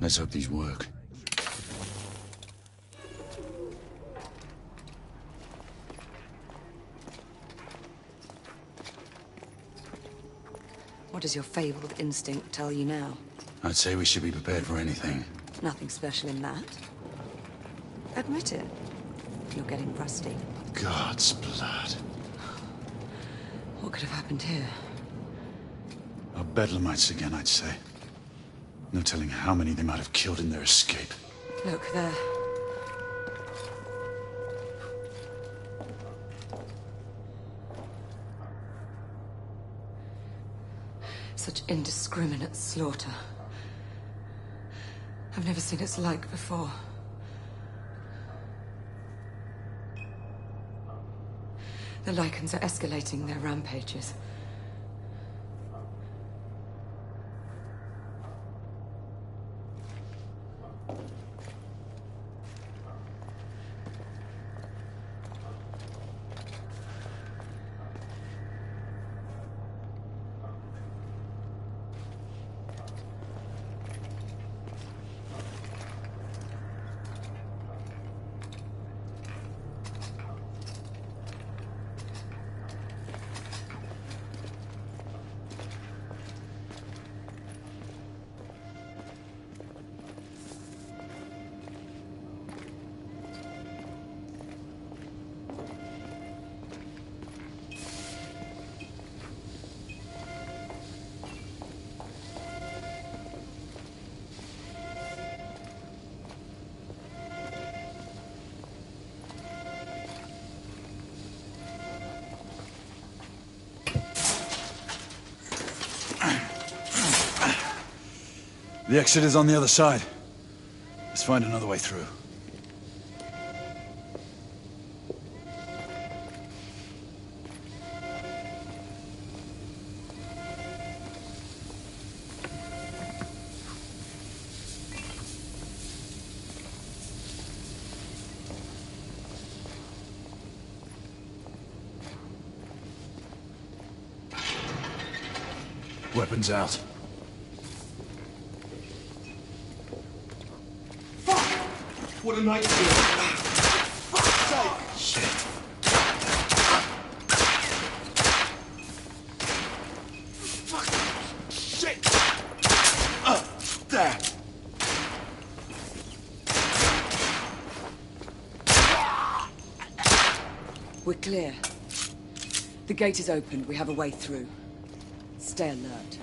Let's hope these work. What does your fabled instinct tell you now? I'd say we should be prepared for anything. Nothing special in that. Admit it. You're getting rusty. God's blood. What could have happened here? Our bedlamites again, I'd say. No telling how many they might have killed in their escape. Look, there. Such indiscriminate slaughter. I've never seen its like before. The Lycans are escalating their rampages. The exit is on the other side. Let's find another way through. Weapons out. What a night for fuck's sake! Shit. Fuck! Shit! There! We're clear. The gate is opened. We have a way through. Stay alert.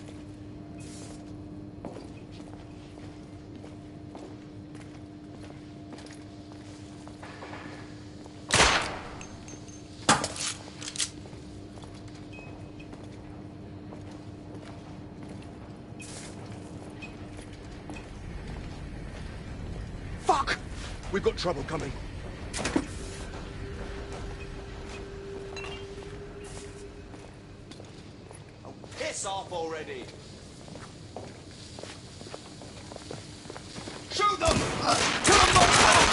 Fuck! We've got trouble coming. Oh, piss off already! Shoot them! Kill them both!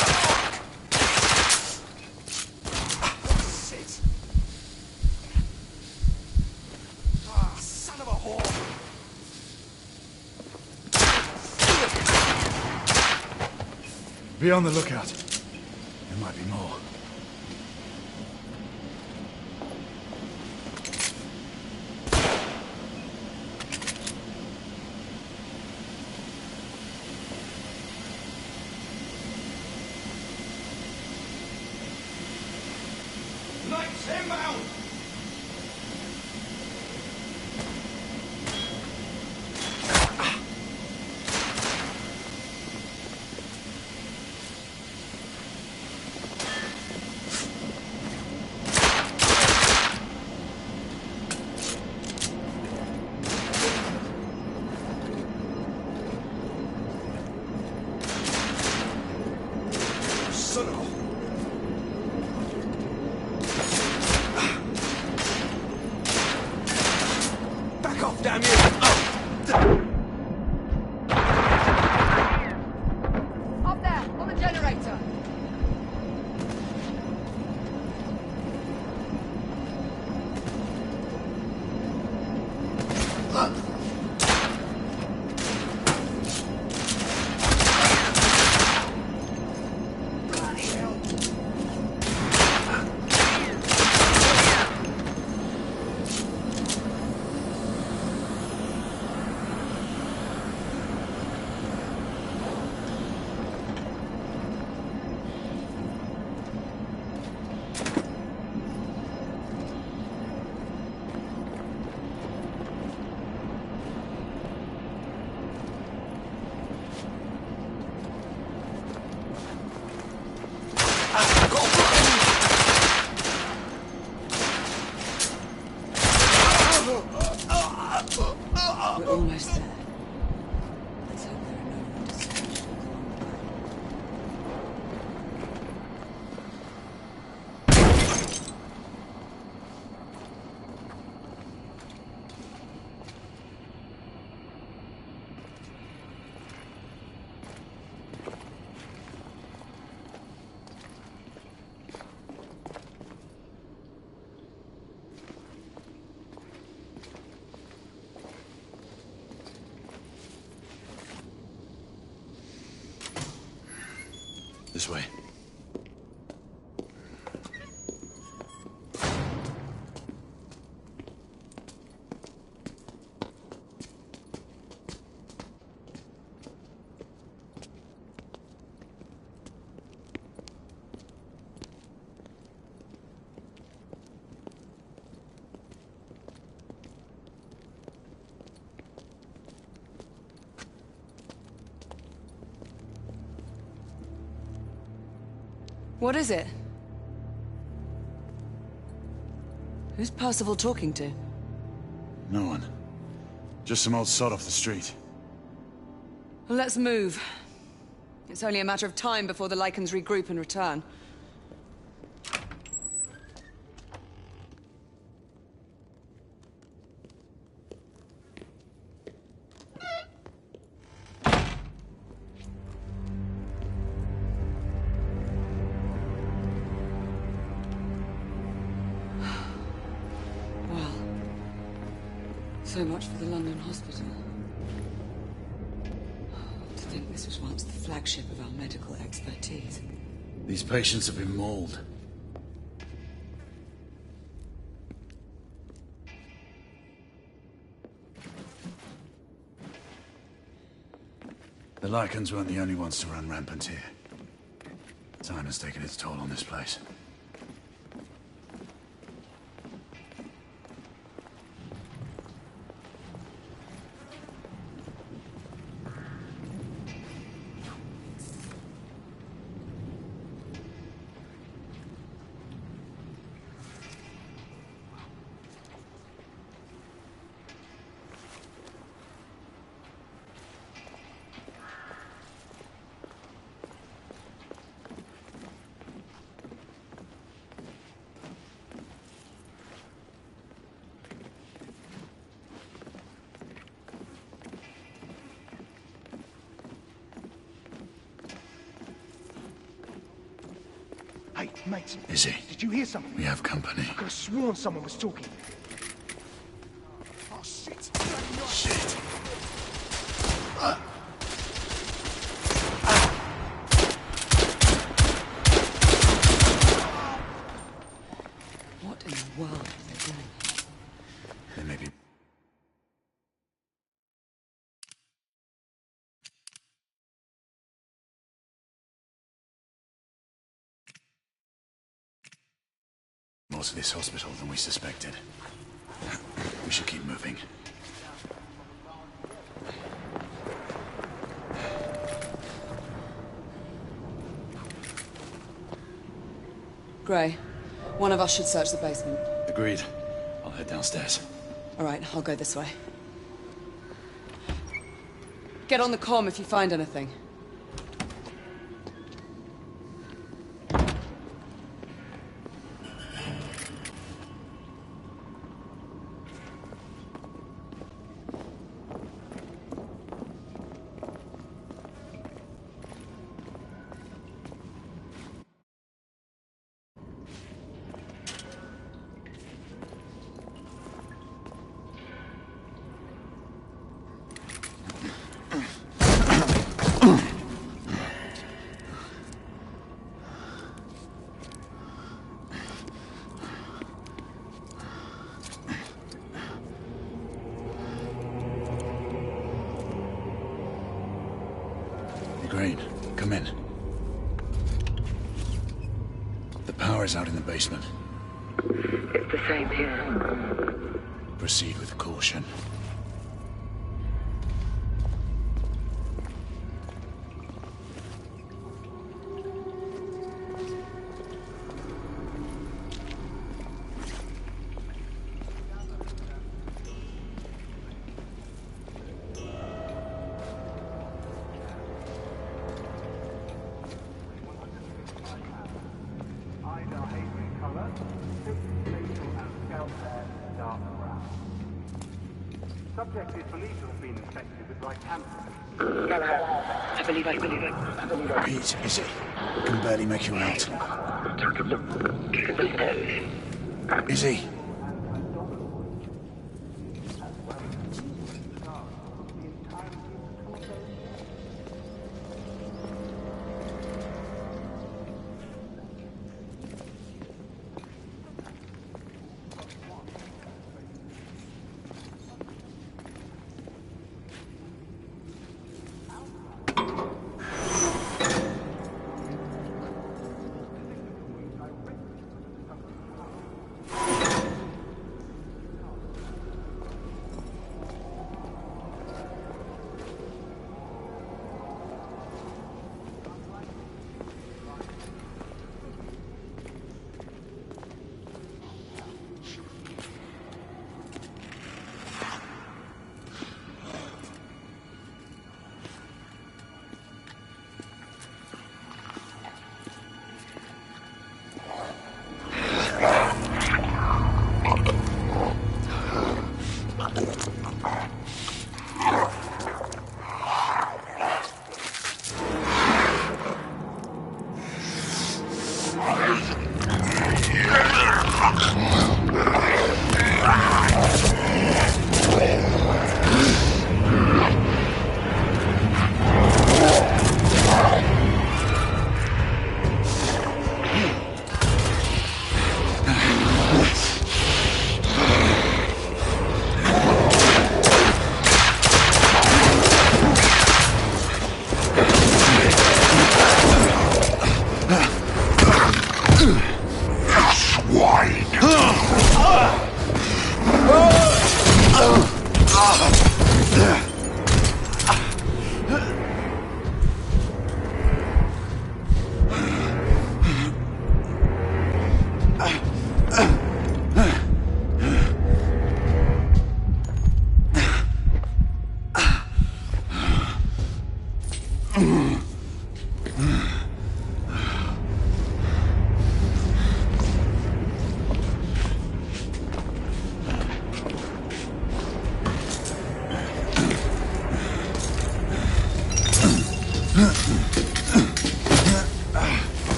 Shit! Ah, son of a whore! Be on the lookout. There might be more. Knights inbound! Son of a... Back off, damn you! Up there, on the generator. We're almost there. Let's hope there are no more distractions along the way. This way. What is it? Who's Percival talking to? No one. Just some old sod off the street. Well, let's move. It's only a matter of time before the Lycans regroup and return. So much for the London hospital. To think this was once the flagship of our medical expertise. These patients have been mauled. The Lycans weren't the only ones to run rampant here. Time has taken its toll on this place. Hey, mate. Izzy. Did you hear something? We have company. I could have sworn someone was talking. Oh, shit. Shit. What in the world are they doing? They may be... more to this hospital than we suspected. We should keep moving. Gray, one of us should search the basement. Agreed. I'll head downstairs. All right, I'll go this way. Get on the comm if you find anything. Crane, come in. The power's out in the basement. It's the same here. Proceed with caution. Subject is believed to have been infected with lycanthropy. I believe I. Pete, is it? I can barely make you out. Take a look. Look at the nose. Is he?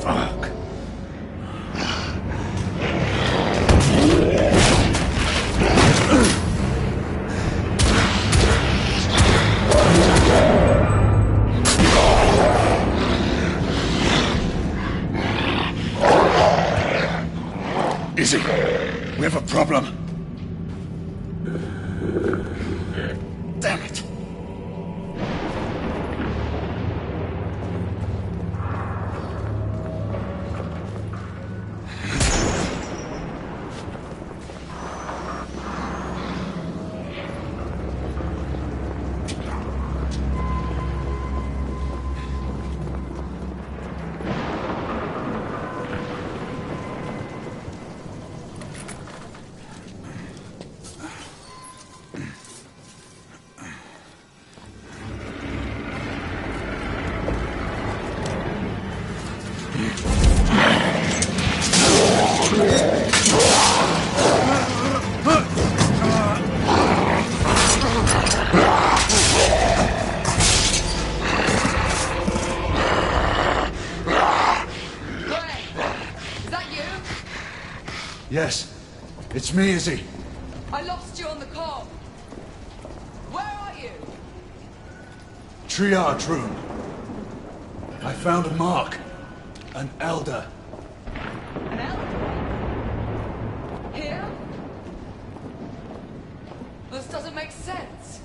Fuck. Izzy, we have a problem. Damn it. Yes, it's me, Izzy. I lost you on the call. Where are you? Triage room. I found a mark. An elder. An elder? Here? This doesn't make sense.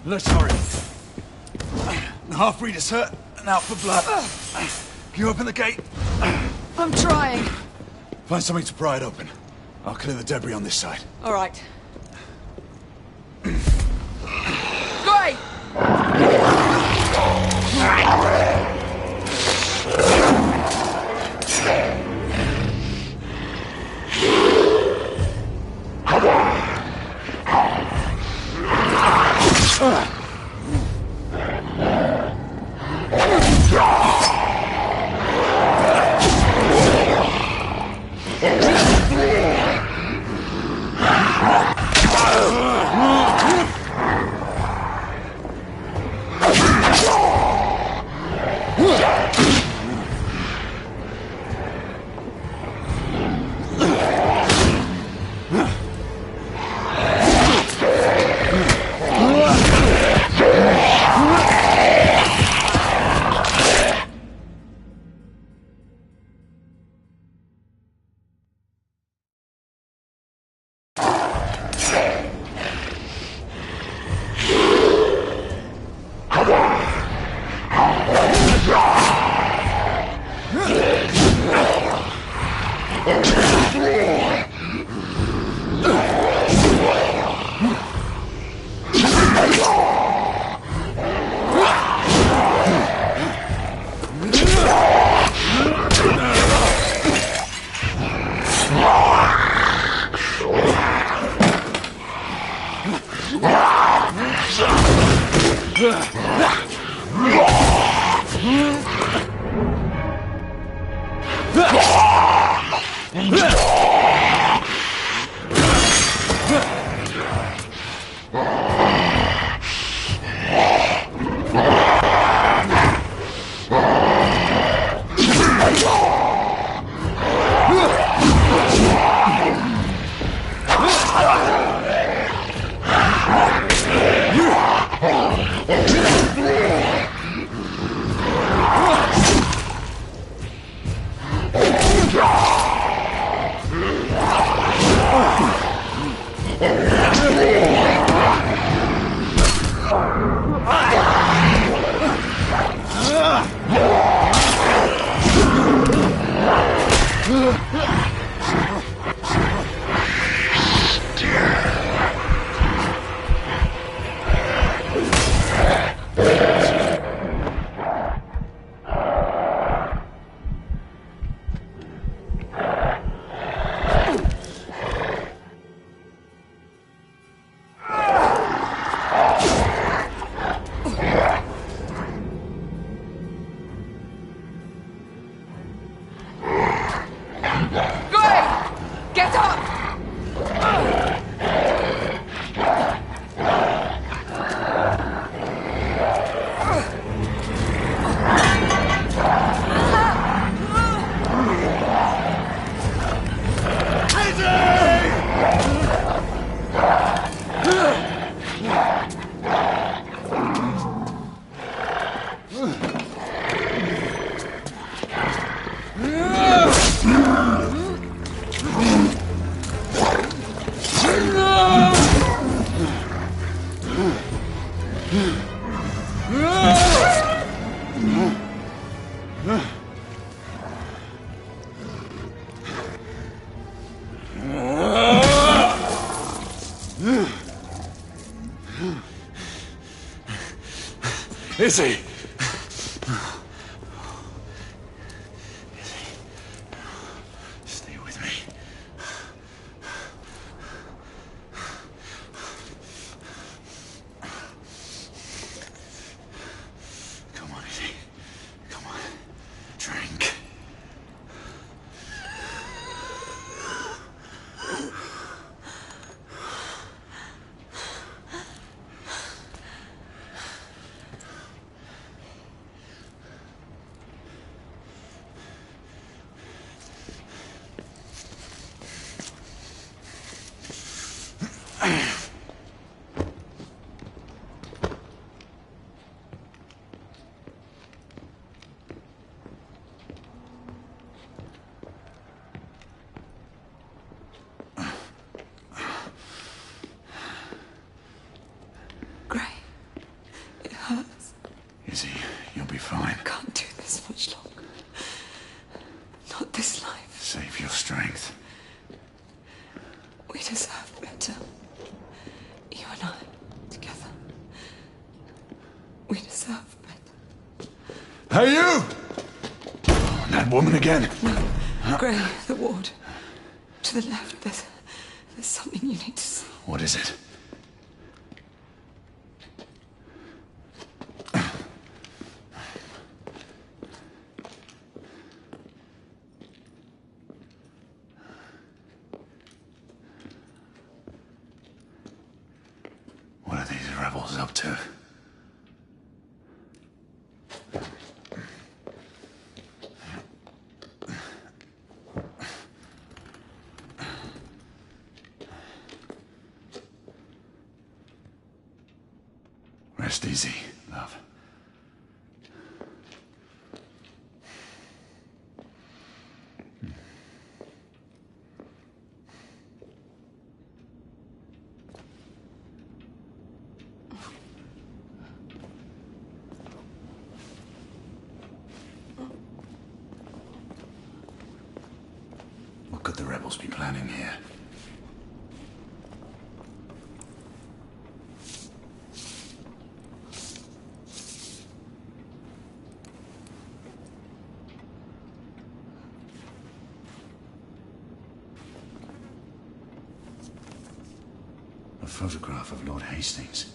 Let's hurry. The half-breed is hurt, and out for blood. Can you open the gate? I'm trying. Find something to pry it open. I'll clear the debris on this side. All right. Great! Get up! Izzy! Stay with me. Come on, Izzy. Come on. Drink. can't do this much longer. Not this life. Save your strength. We deserve better. You and I, together. We deserve better. Hey, you! Oh, and that woman again. No, Gray, the ward. To the left, there's something you need to see. What is it? What are these rebels up to? Rest easy, love. What could the rebels be planning here? A photograph of Lord Hastings.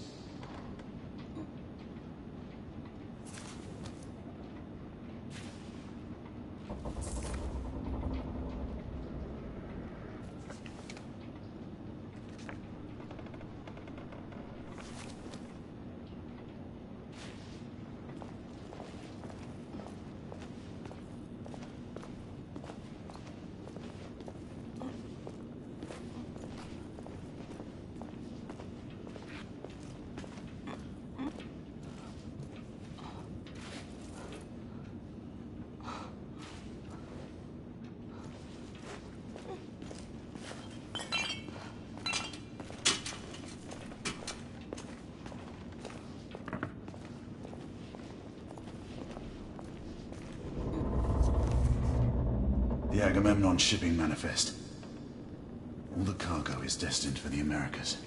The Agamemnon shipping manifest. All the cargo is destined for the Americas.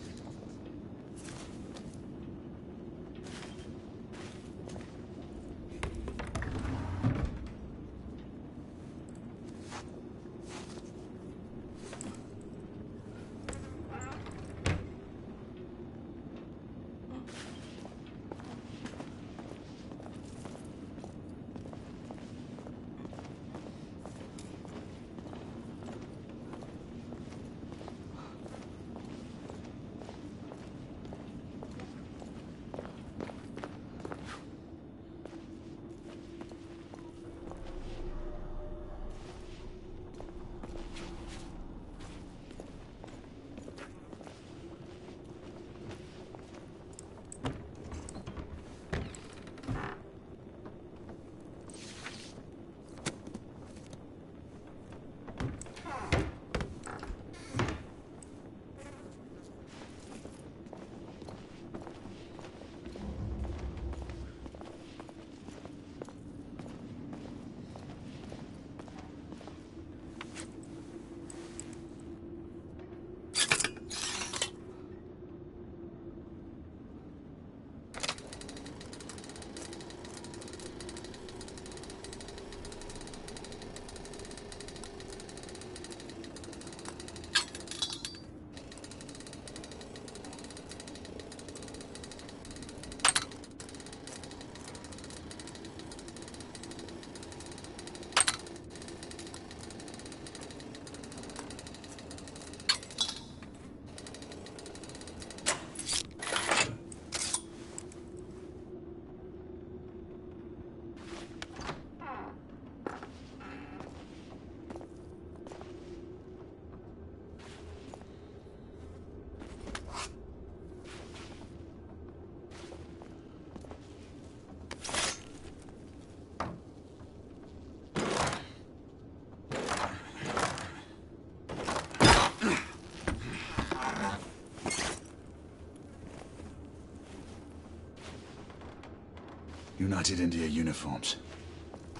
United India uniforms.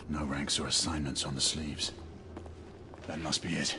No ranks or assignments on the sleeves. That must be it.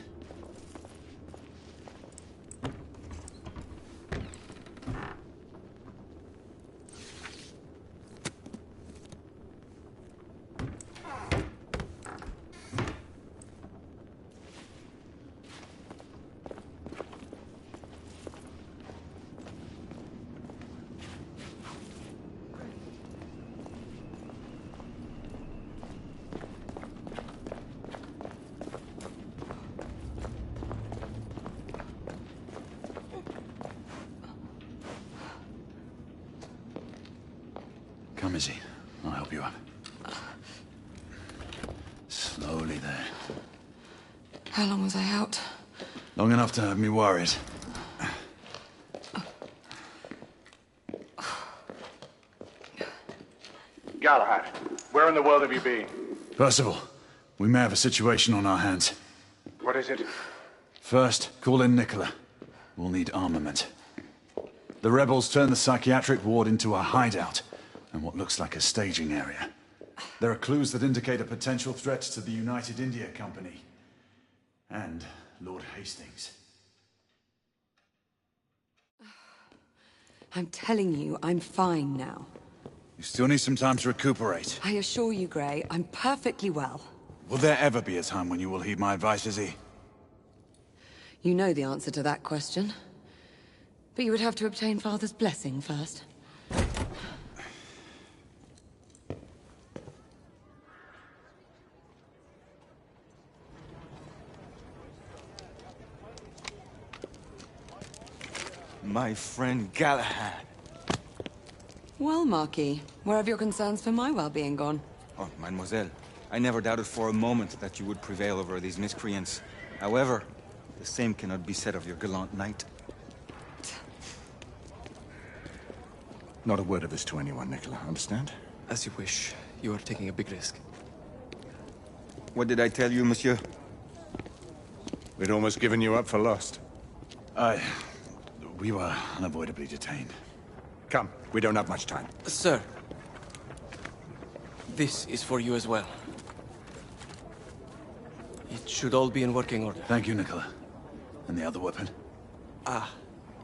Come, Izzy. I'll help you up. Slowly there. How long was I out? Long enough to have me worried. Galahad, where in the world have you been? Percival, we may have a situation on our hands. What is it? First, call in Nicola. We'll need armament. The rebels turned the psychiatric ward into a hideout, and what looks like a staging area. There are clues that indicate a potential threat to the United India Company. And Lord Hastings. I'm telling you, I'm fine now. You still need some time to recuperate. I assure you, Grey, I'm perfectly well. Will there ever be a time when you will heed my advice, Izzy? You know the answer to that question. But you would have to obtain Father's blessing first. My friend Galahad. Well, Marquis, where have your concerns for my well-being gone? Oh, mademoiselle, I never doubted for a moment that you would prevail over these miscreants. However, the same cannot be said of your gallant knight. Not a word of this to anyone, Nicola, understand? As you wish. You are taking a big risk. What did I tell you, monsieur? We'd almost given you up for lost. We were unavoidably detained. Come, we don't have much time. Sir, this is for you as well. It should all be in working order. Thank you, Nicola. And the other weapon? Ah,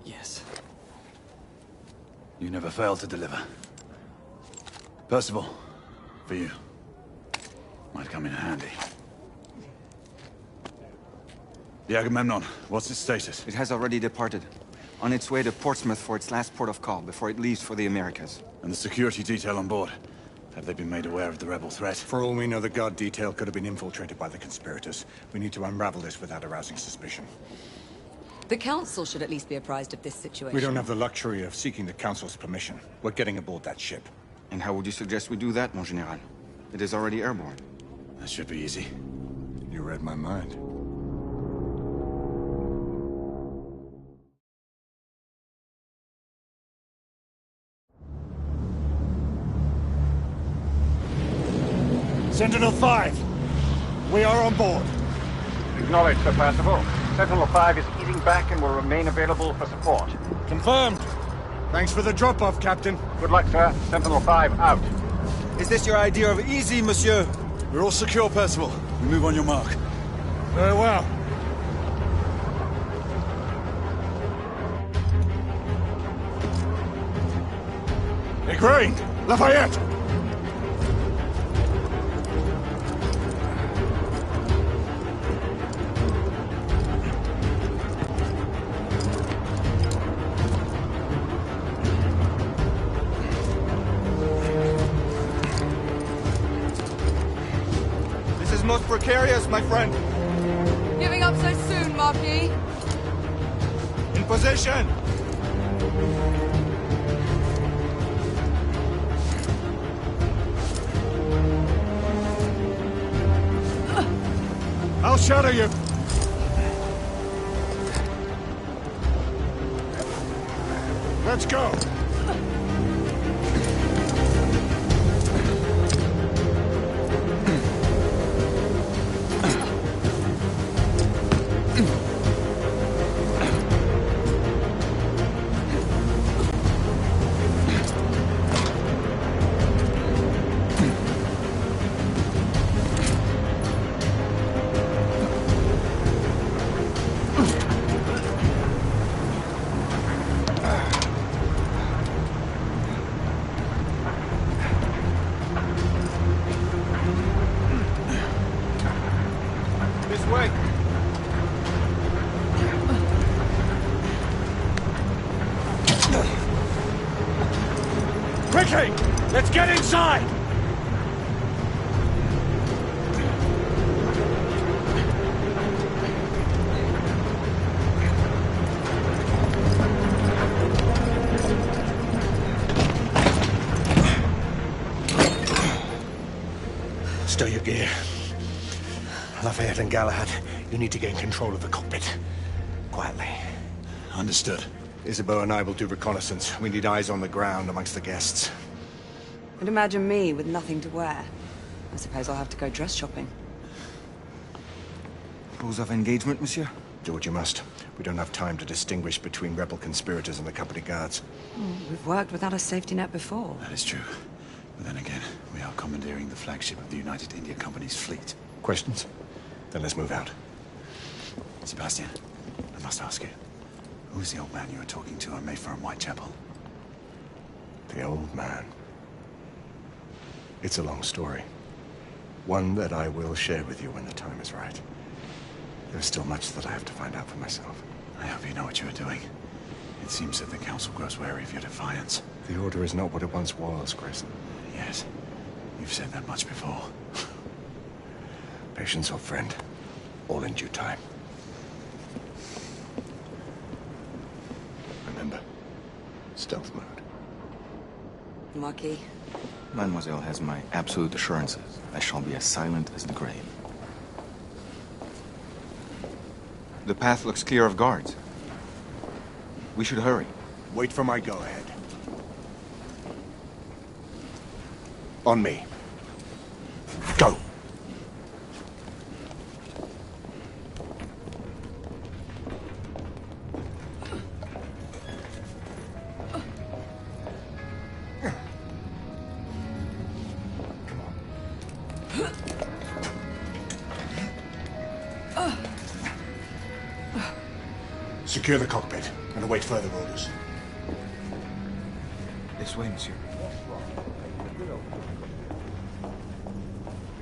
yes. You never fail to deliver. Percival, for you. Might come in handy. The Agamemnon, what's its status? It has already departed. On its way to Portsmouth for its last port of call before it leaves for the Americas. And the security detail on board? Have they been made aware of the rebel threat? For all we know, the guard detail could have been infiltrated by the conspirators. We need to unravel this without arousing suspicion. The Council should at least be apprised of this situation. We don't have the luxury of seeking the Council's permission. We're getting aboard that ship. And how would you suggest we do that, mon général? It is already airborne. That should be easy. You read my mind. Sentinel-5! We are on board. Acknowledged, Sir Percival. Sentinel-5 is eating back and will remain available for support. Confirmed. Thanks for the drop-off, Captain. Good luck, sir. Sentinel-5 out. Is this your idea of easy, monsieur? We're all secure, Percival. You move on your mark. Very well. Igraine! Lafayette! This is most precarious, my friend. Giving up so soon, Marquis? In position! I'll shadow you. Let's go. way. Quickly! Let's get inside! Stow your gear. Lafayette and Galahad, you need to gain control of the cockpit. Quietly. Understood. Isabeau and I will do reconnaissance. We need eyes on the ground amongst the guests. And imagine me with nothing to wear. I suppose I'll have to go dress shopping. Rules of engagement, monsieur? Do what you must. We don't have time to distinguish between rebel conspirators and the company guards. We've worked without a safety net before. That is true. But then again, we are commandeering the flagship of the United India Company's fleet. Questions? Then let's move out. Sebastian, I must ask you. Who is the old man you were talking to on Mayfair and Whitechapel? The old man. It's a long story. One that I will share with you when the time is right. There's still much that I have to find out for myself. I hope you know what you are doing. It seems that the Council grows wary of your defiance. The Order is not what it once was, Chris. Yes, you've said that much before. Patience, old friend. All in due time. Remember, stealth mode. Marquis. Mademoiselle has my absolute assurances. I shall be as silent as the grave. The path looks clear of guards. We should hurry. Wait for my go-ahead. On me. Go! Secure the cockpit and await further orders. This way, monsieur.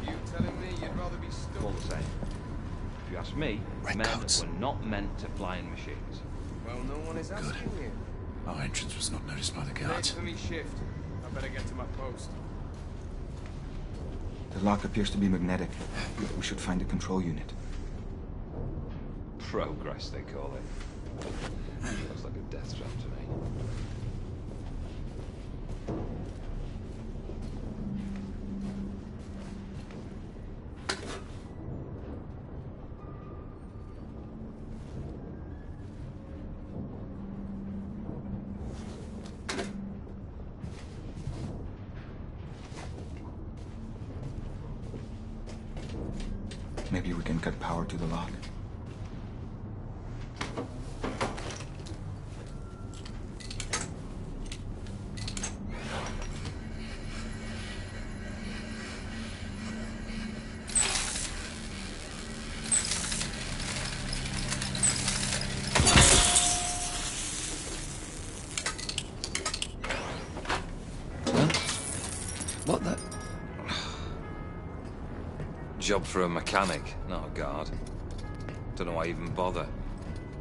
You telling me you'd rather be stuck? All the same. If you ask me, men Redcoats. were not meant to fly in machines. Well, no one is asking you. Our entrance was not noticed by the Late guards. for me shift. I better get to my post. The lock appears to be magnetic. We should find the control unit. Progress, they call it. Looks like a death trap to me. Maybe we can cut power to the lock. What the? Job for a mechanic, not a guard. Don't know why I even bother.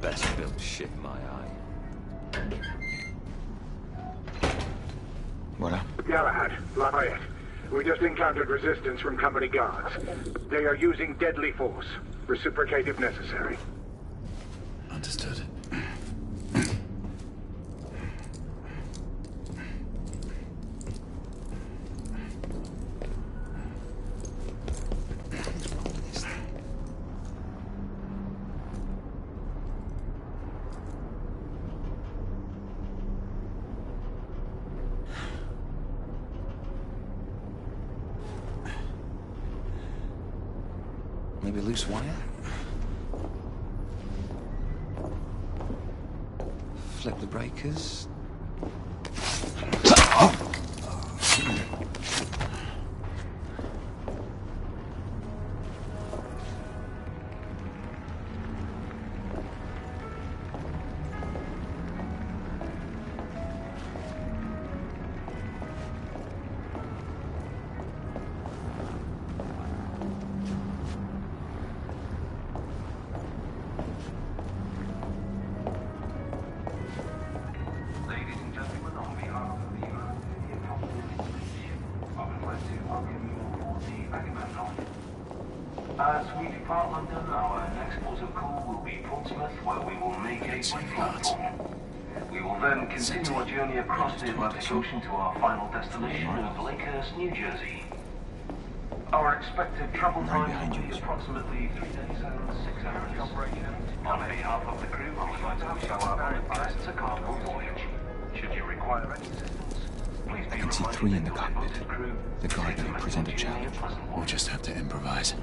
Best built ship in my eye. Voila. Galahad, Lafayette. We just encountered resistance from company guards. They are using deadly force. Reciprocate if necessary. Understood. Maybe a loose wire? Flip the breakers. As we depart London, our next port of call will be Portsmouth, where we will make a brief platform. We will then continue our journey across the Atlantic Ocean to our final destination of Lakehurst, New Jersey. Our expected travel time will be approximately 3 days and 6 hours. On behalf of the crew, I would like to wish our honored guests a carnival voyage. Should you require any assistance, please be I can see 3 in the cockpit. The guard may present a challenge. We'll just have to improvise.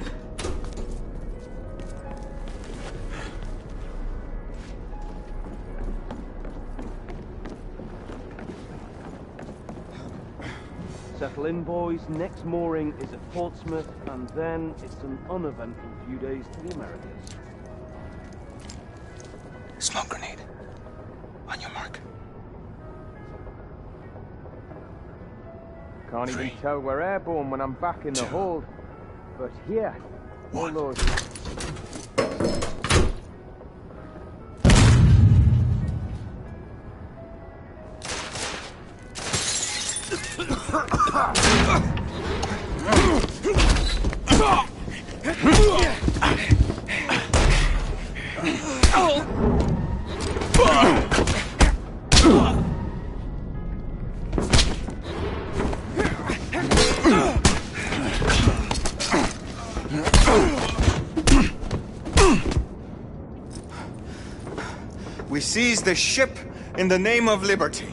Settle in, boys. Next mooring is at Portsmouth, and then it's an uneventful few days to the Americas. Smoke grenade. On your mark. Can't even tell we're airborne when I'm back in the hold. But here, all those... We seized the ship in the name of liberty.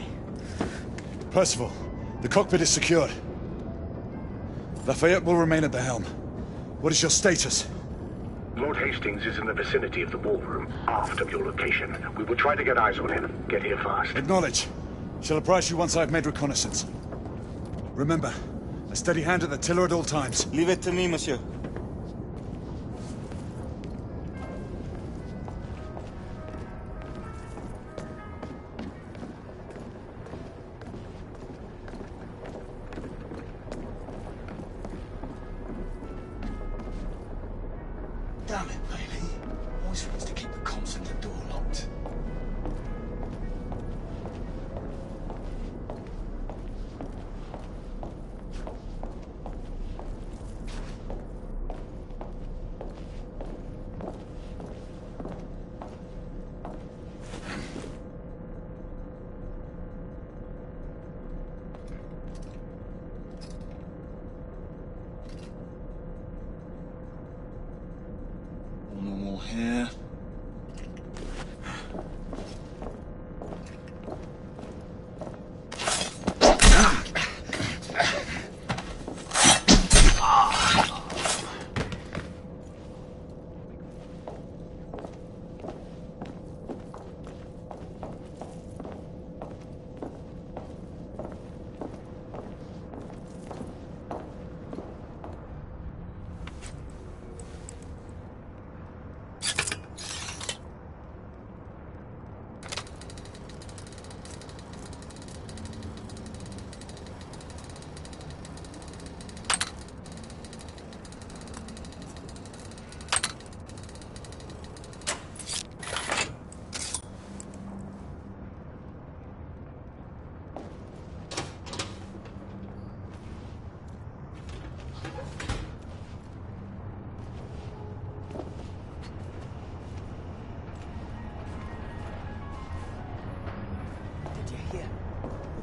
Percival, the cockpit is secured. Lafayette will remain at the helm. What is your status? Lord Hastings is in the vicinity of the ballroom, aft of your location. We will try to get eyes on him. Get here fast. Acknowledge. Shall apprise you once I've made reconnaissance. Remember, a steady hand at the tiller at all times. Leave it to me, monsieur. Damn it, baby. Always forgets to keep the consulate door locked. All normal here.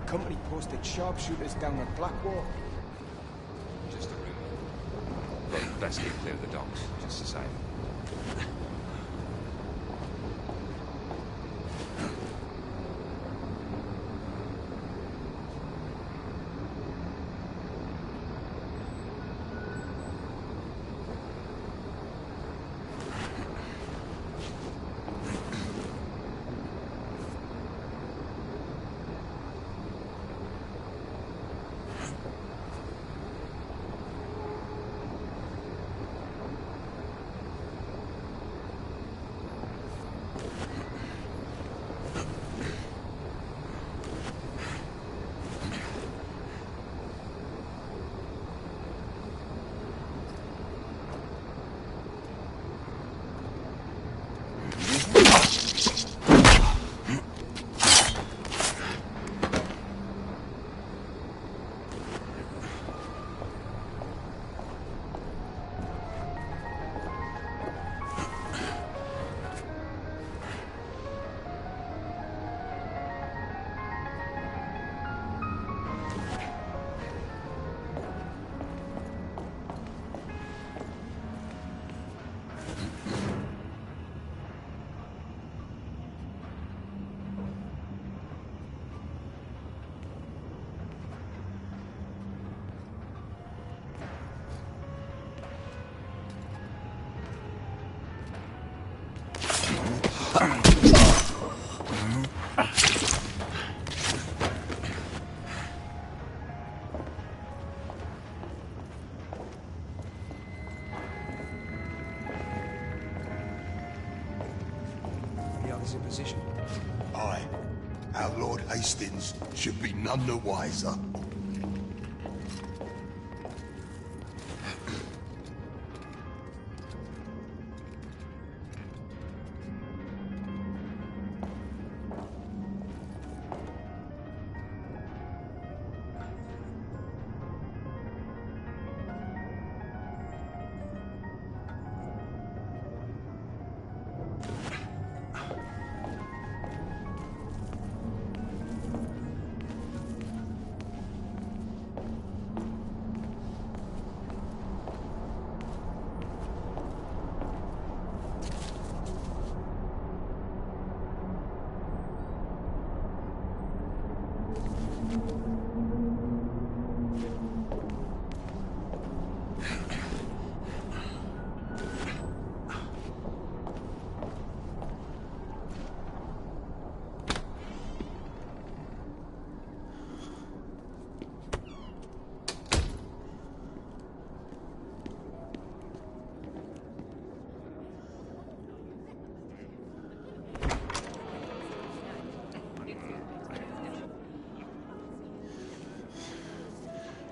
Company posted sharpshooters down at Blackwall. Just a rumor. But best keep clear of the docks, just the same. is in position. Aye. Our Lord Hastings should be none the wiser.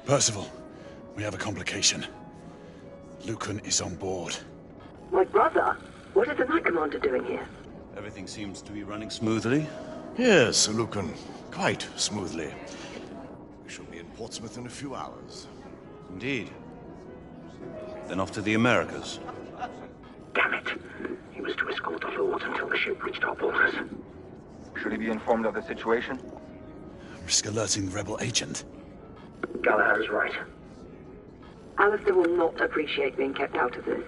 Percival, we have a complication. Lucan is on board. My brother? What is the Knight Commander doing here? Everything seems to be running smoothly. Yes, Lucan. Quite smoothly. We shall be in Portsmouth in a few hours. Indeed. Then off to the Americas. Damn it. He was to escort the Lord until the ship reached our borders. Should he be informed of the situation? Risk alerting the rebel agent. Galahad is right. Alistair will not appreciate being kept out of this.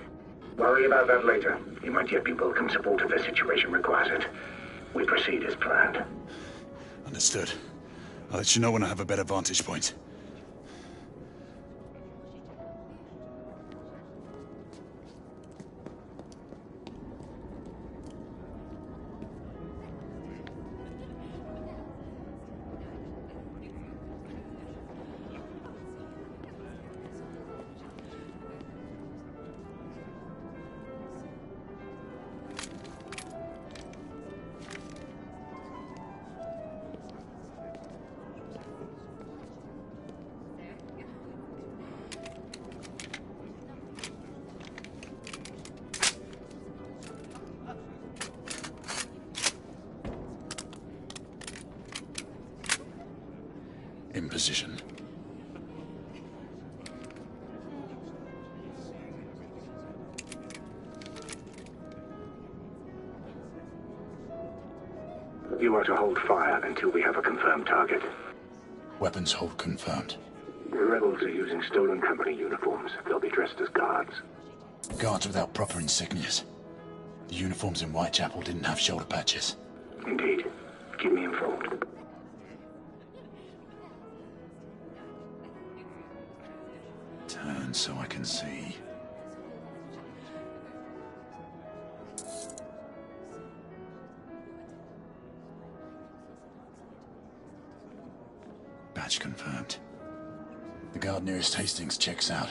Worry about that later. He might yet be welcome support if the situation requires it. We proceed as planned. Understood. I'll let you know when I have a better vantage point. In position. You are to hold fire until we have a confirmed target. Weapons hold confirmed. The rebels are using stolen company uniforms. They'll be dressed as guards. Guards without proper insignias. The uniforms in Whitechapel didn't have shoulder patches. Indeed. Keep me informed. Turn so I can see. Badge confirmed. The guard nearest Hastings checks out.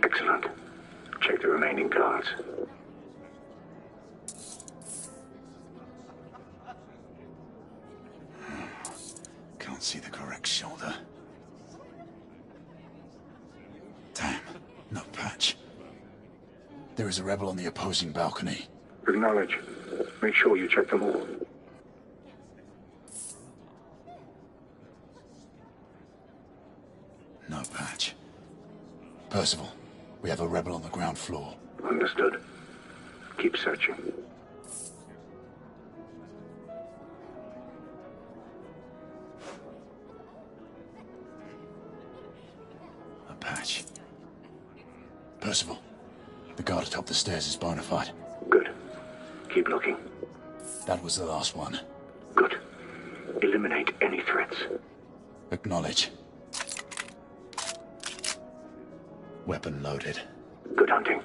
Excellent. Check the remaining guards. Can't see the correct shoulder. Damn, no patch. There is a rebel on the opposing balcony. Acknowledge. Make sure you check them all. No patch. Percival, we have a rebel on the ground floor. Understood. Keep searching. A patch. Percival, the guard atop the stairs is bona fide. Good. Keep looking. That was the last one. Good. Eliminate any threats. Acknowledge. Weapon loaded. Good hunting.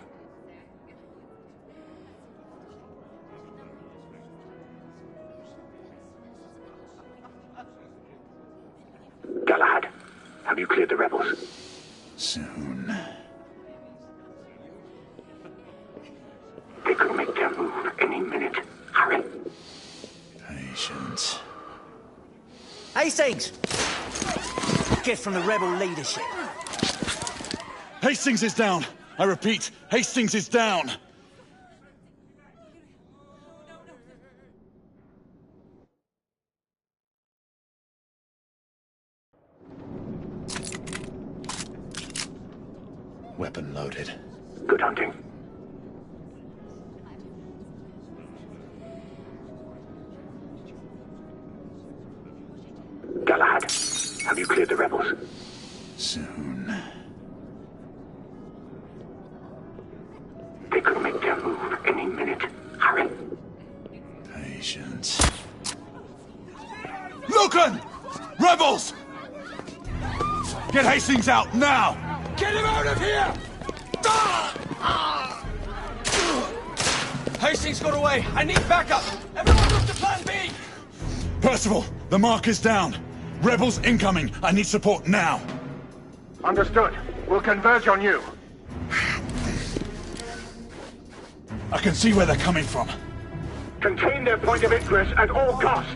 Galahad, have you cleared the rebels? Soon. They could make their move any minute. Hurry. Patience. Hastings! Get from the rebel leadership. Hastings is down! I repeat, Hastings is down! Weapon loaded. Good hunting. Galahad, have you cleared the rebels? Soon. They could make their move any minute. Hurry. Patience. Lucan! Rebels! Get Hastings out, now! Get him out of here! Hastings got away. I need backup. Everyone move to plan B! Percival, the mark is down. Rebels incoming. I need support now. Understood. We'll converge on you. I can see where they're coming from. Contain their point of ingress at all costs.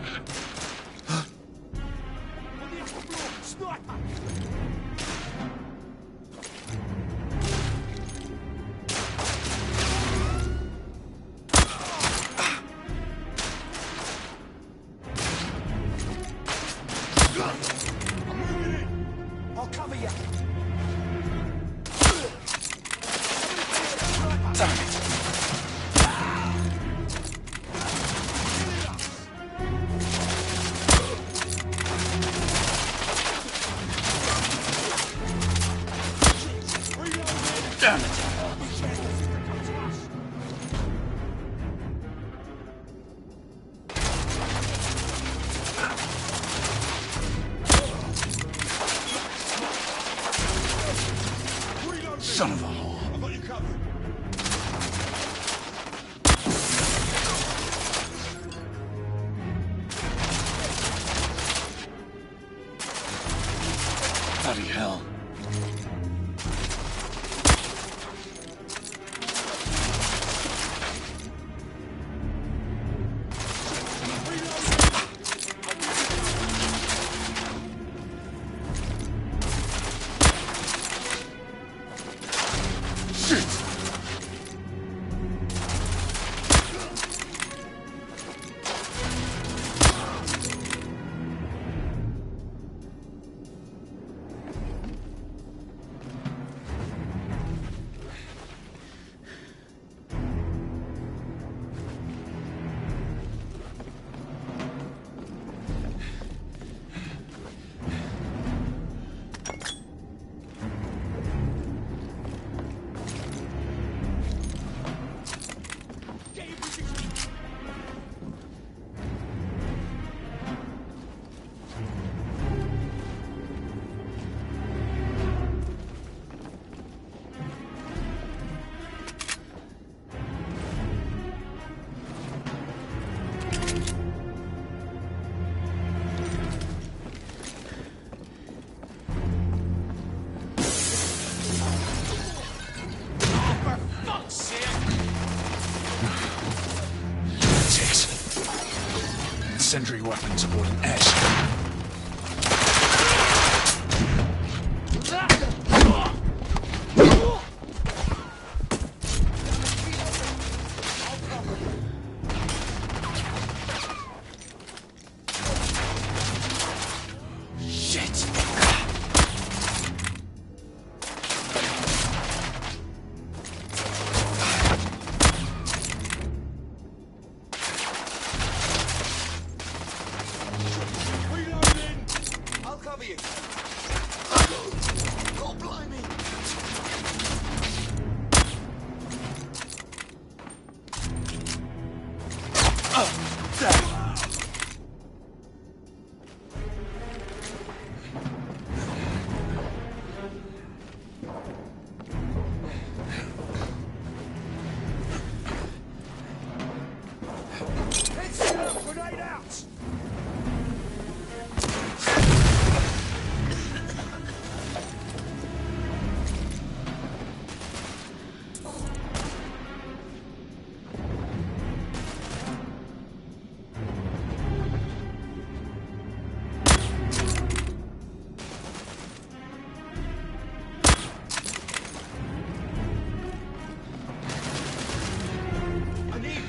I'll cover you. Damn it. Damn it. Son of a whore. I've got you covered. Bloody hell. Sentry weapons aboard an airship.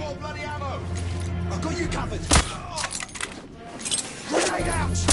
more bloody ammo! I've got you covered! Grenade out!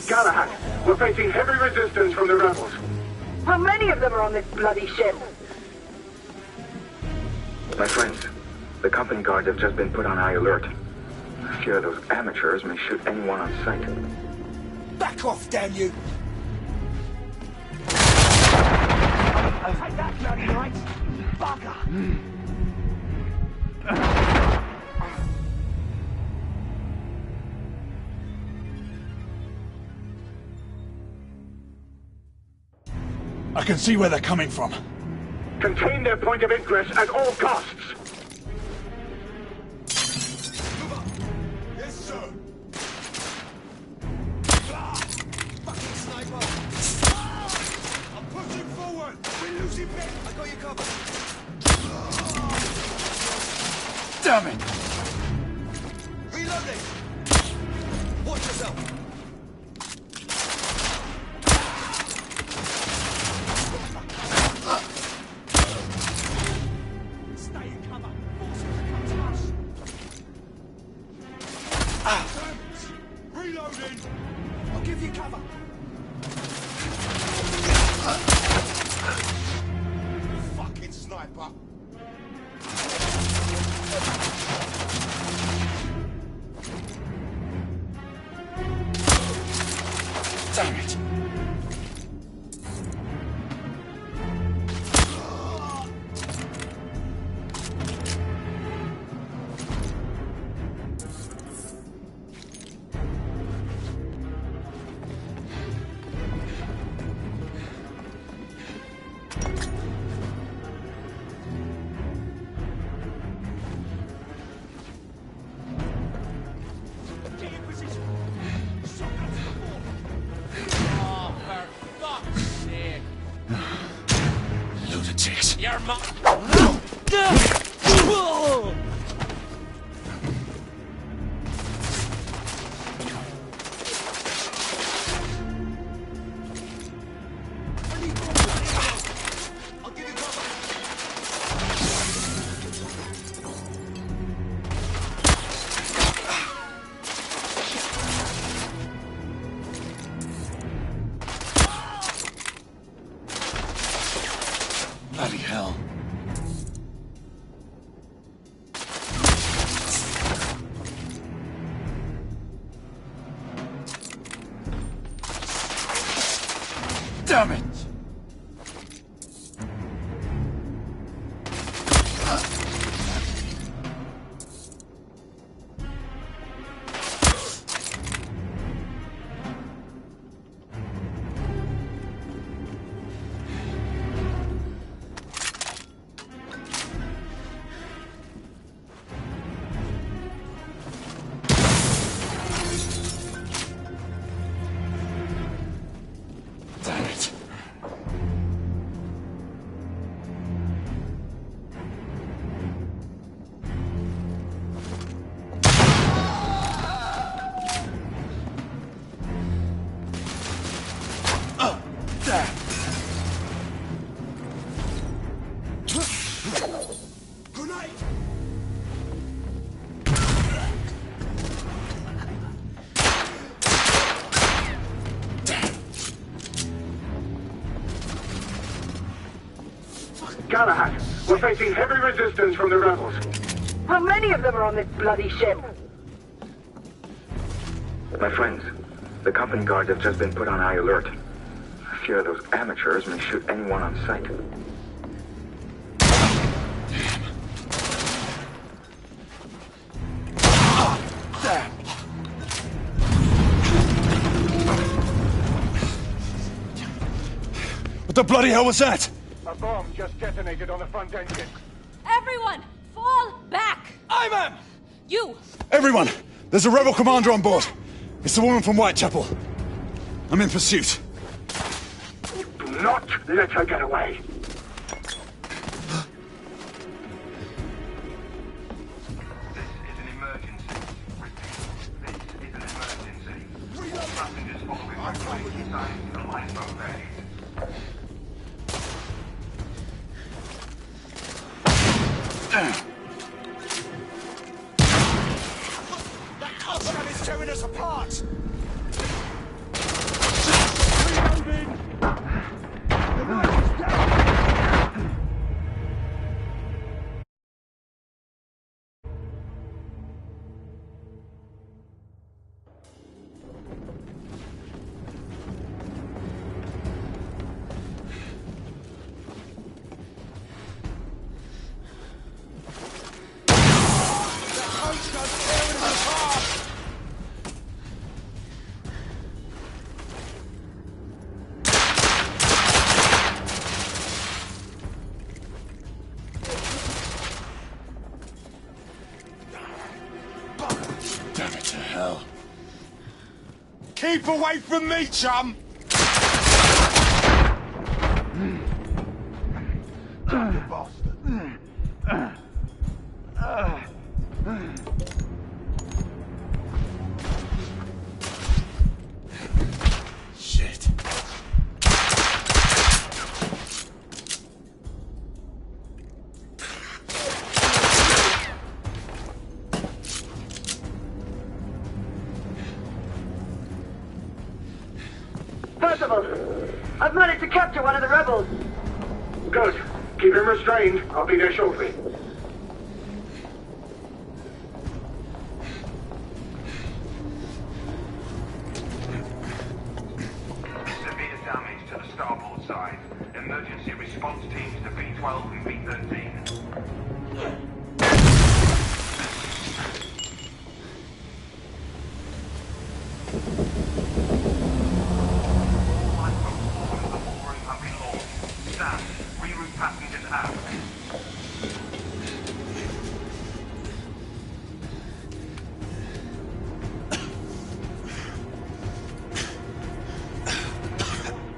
Galahad, we're facing heavy resistance from the rebels. How many of them are on this bloody ship? My friends, the company guards have just been put on high alert. I fear those amateurs may shoot anyone on sight. Back off, damn you! Take that, bloody knight! Bugger! I can see where they're coming from. Contain their point of ingress at all costs. Yes, sir. Fucking sniper! I'm pushing forward! We're losing men! I got you covered! Damn it! Reloading! Watch yourself! Stay in cover! Forces come to us! Reloading! I'll give you cover! Fucking sniper! Damn it! Get in position! Shotgun to the wall! Oh, for fuck's sake! Lunatics. You're I'll give you cover! Bloody hell. Damn it! Damn it. Damn. Grenade! Galahad, we're facing heavy resistance from the rebels. How many of them are on this bloody ship? My friends, the company guards have just been put on high alert. I fear those amateurs may shoot anyone on sight. Damn. the bloody hell was that? A bomb just detonated on the front engine. Everyone, fall back! Ivan! You! Everyone! There's a rebel commander on board. It's the woman from Whitechapel. I'm in pursuit. Do not let her get away. That Cossack is tearing us apart! Damn it to hell. Keep away from me, chum! You bastard. Shit. Percival, I've managed to capture one of the rebels. Good. Keep him restrained. I'll be there shortly. Severe damage to the starboard side. Emergency response teams to B-12 and B-13. Passengers out.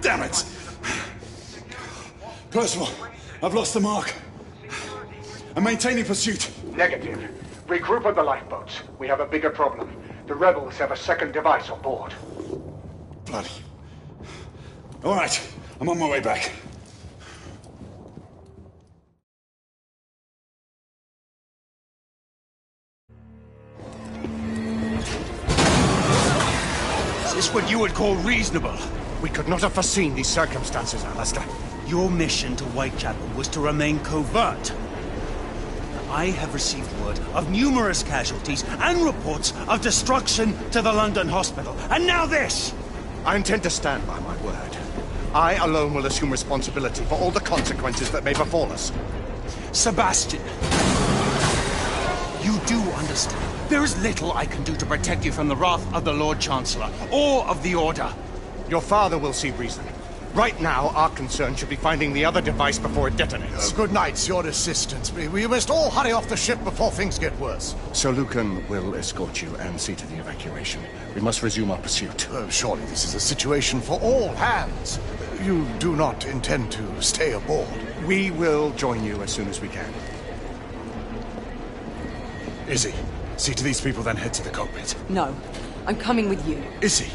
Damn it! Percival, I've lost the mark. I'm maintaining pursuit. Negative. Regroup at the lifeboats. We have a bigger problem. The rebels have a second device on board. Bloody. All right, I'm on my way back. Is this what you would call reasonable? We could not have foreseen these circumstances, Alistair. Your mission to Whitechapel was to remain covert. I have received word of numerous casualties and reports of destruction to the London hospital. And now this! I intend to stand by my word. I alone will assume responsibility for all the consequences that may befall us. Sebastian, you do understand. There is little I can do to protect you from the wrath of the Lord Chancellor, or of the Order. Your father will see reason. Right now, our concern should be finding the other device before it detonates. Good night, your assistants. We must all hurry off the ship before things get worse. Sir Lucan will escort you and see to the evacuation. We must resume our pursuit. Surely this is a situation for all hands. You do not intend to stay aboard? We will join you as soon as we can. Izzy, see to these people, then head to the cockpit. No, I'm coming with you. Izzy,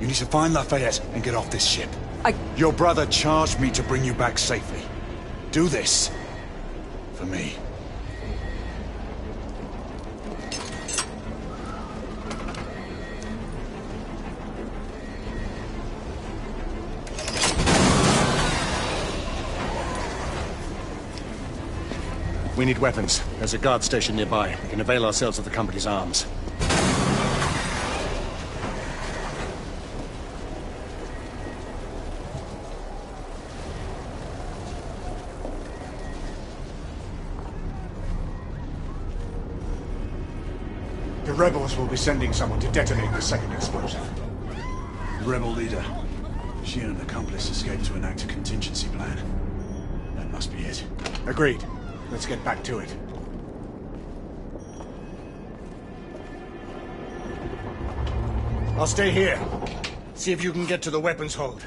you need to find Lafayette and get off this ship. I... Your brother charged me to bring you back safely. Do this. For me. We need weapons. There's a guard station nearby. We can avail ourselves of the company's arms. The rebels will be sending someone to detonate the second explosion. Rebel leader. She and an accomplice escaped to enact a contingency plan. That must be it. Agreed. Let's get back to it. I'll stay here. See if you can get to the weapons hold.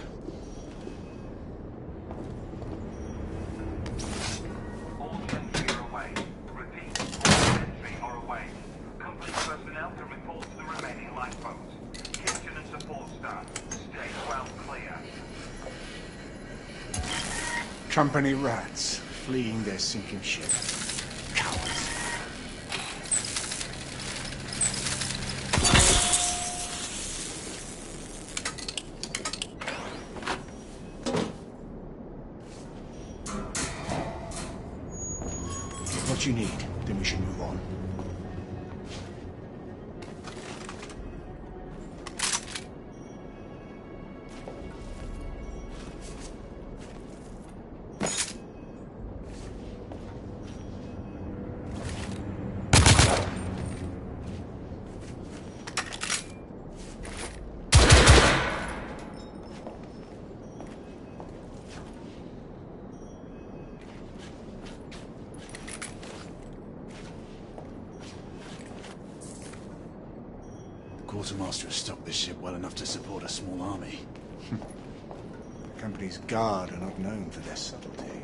All sentry are away. Repeat, all sentry are away. Company personnel can report to the remaining lifeboats. Kitchen and support staff, stay well clear. Company rats, fleeing their sinking ship. Cowards. What you need, then we should move on. Quartermaster has stocked this ship well enough to support a small army. The company's guard are not known for their subtlety.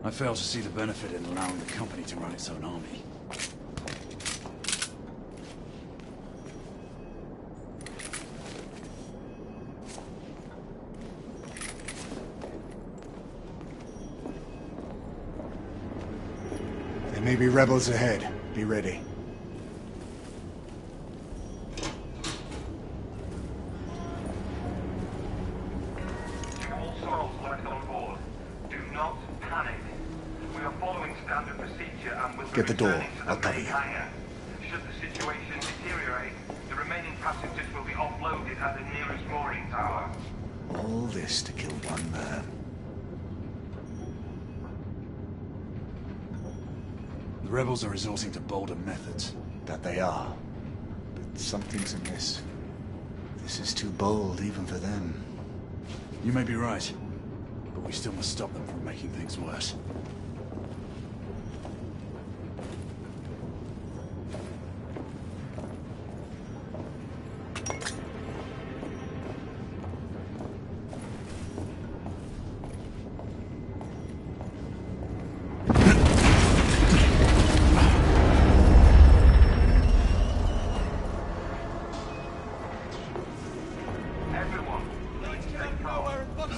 I fail to see the benefit in allowing the company to run its own army. There may be rebels ahead. Be ready. All souls left on board, do not panic. We are following standard procedure and will be Get the door. returning to the I'll cover main you. hangar. Should the situation deteriorate, the remaining passengers will be offloaded at the nearest mooring tower. All this to kill one man. The rebels are resorting to bolder methods. That they are. But something's amiss. This is too bold even for them. You may be right, but we still must stop them from making things worse.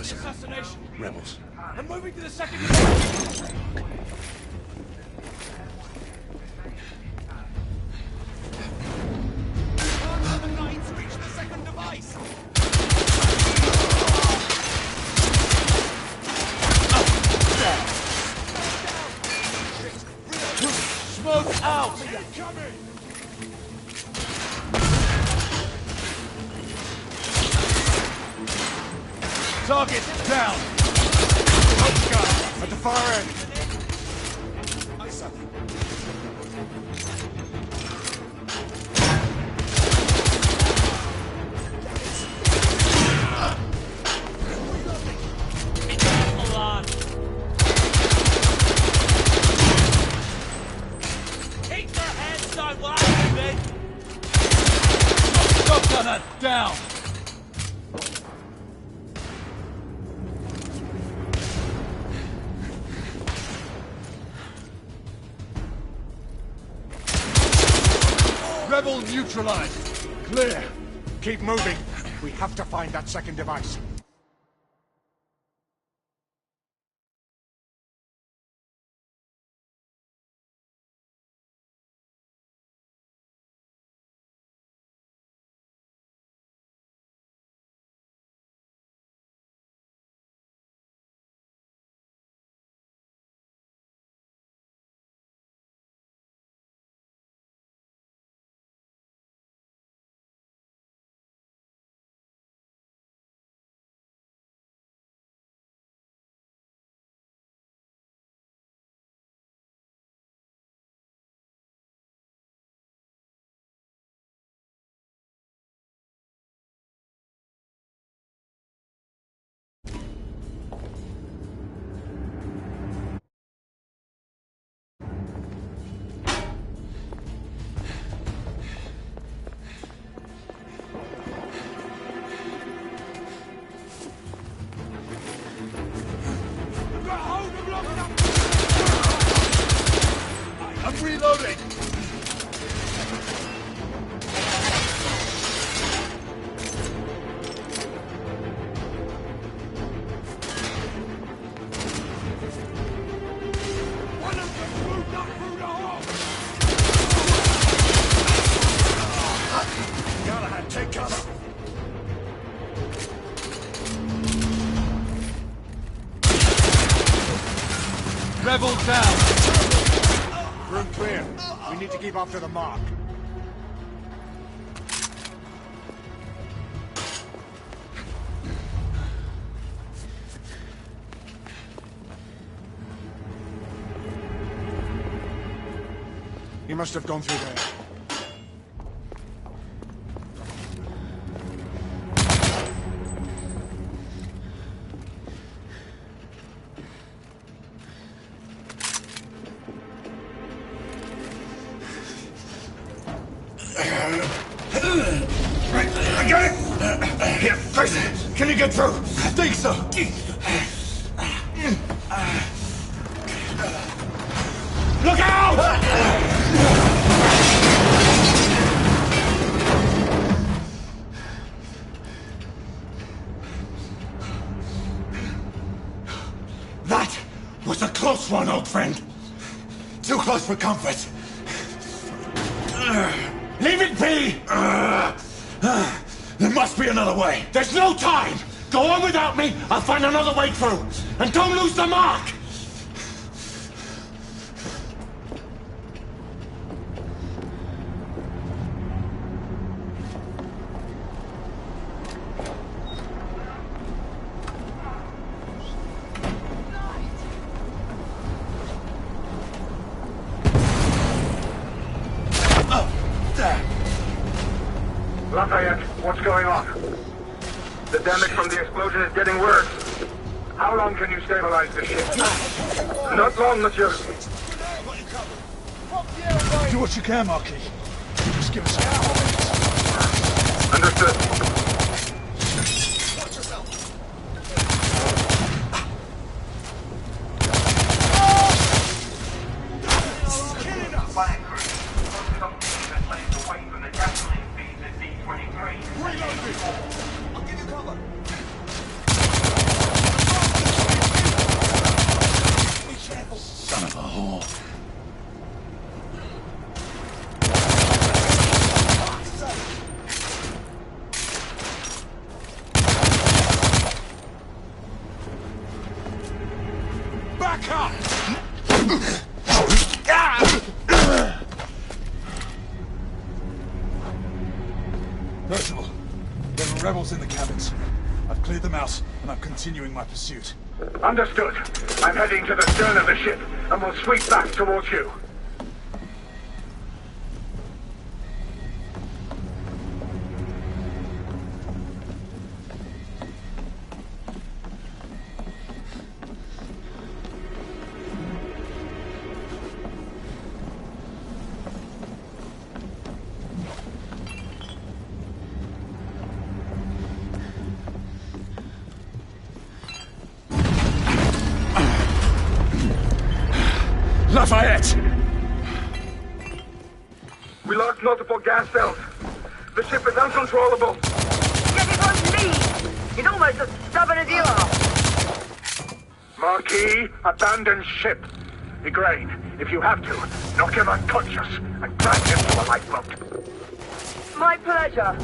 Assassination. Rebels. I'm moving to the second. Reach the second device. Smoke out. Target down! At the far end! Keep their heads down, lad! Stop gunner down! Rebel neutralized. Clear. Keep moving. We have to find that second device. Rebel down! Room clear. We need to keep after the mark. He must have gone through there. I got it! Here, Grayson, can you get through? I think so. Look out! That was a close one, old friend. Too close for comfort. Leave it be! There must be another way. There's no time! Go on without me, I'll find another way through. And don't lose the mark! Lafayette, what's going on? The damage from the explosion is getting worse. How long can you stabilize the ship? Not long, monsieur. Do what you can, Marquis. Just give us a couple minutes. Understood. Son of a whore. Back up! Percival, there are rebels in the cabins. I've cleared them out, and I'm continuing my pursuit. Understood. I'm heading to the stern of the ship, and will sweep back towards you. Lafayette! We lost multiple gas cells. The ship is uncontrollable. Get it on me! He's almost as stubborn as you are. Marquis, abandon ship. Igraine, if you have to, knock him unconscious and drag him to a lifeboat. My pleasure.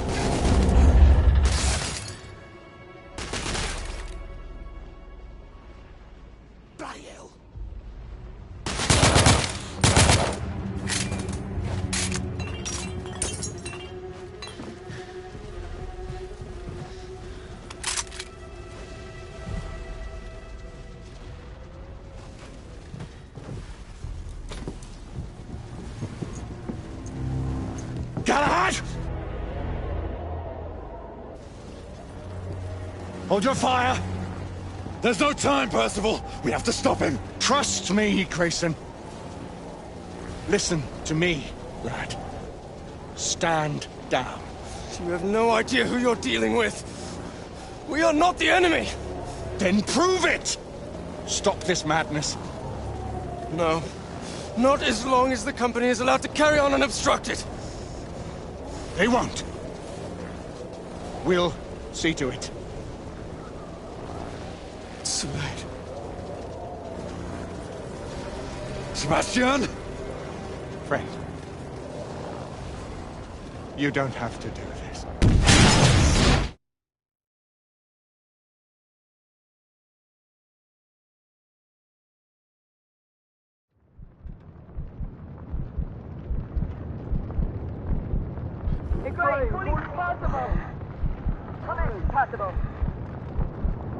Bloody hell. Galahad! Hold your fire! There's no time, Percival! We have to stop him! Trust me, Grayson. Listen to me, lad. Stand down. You have no idea who you're dealing with. We are not the enemy! Then prove it! Stop this madness. No. Not as long as the company is allowed to carry on unobstructed. They won't. We'll see to it. It's too late. Sebastian? Friend, you don't have to do this.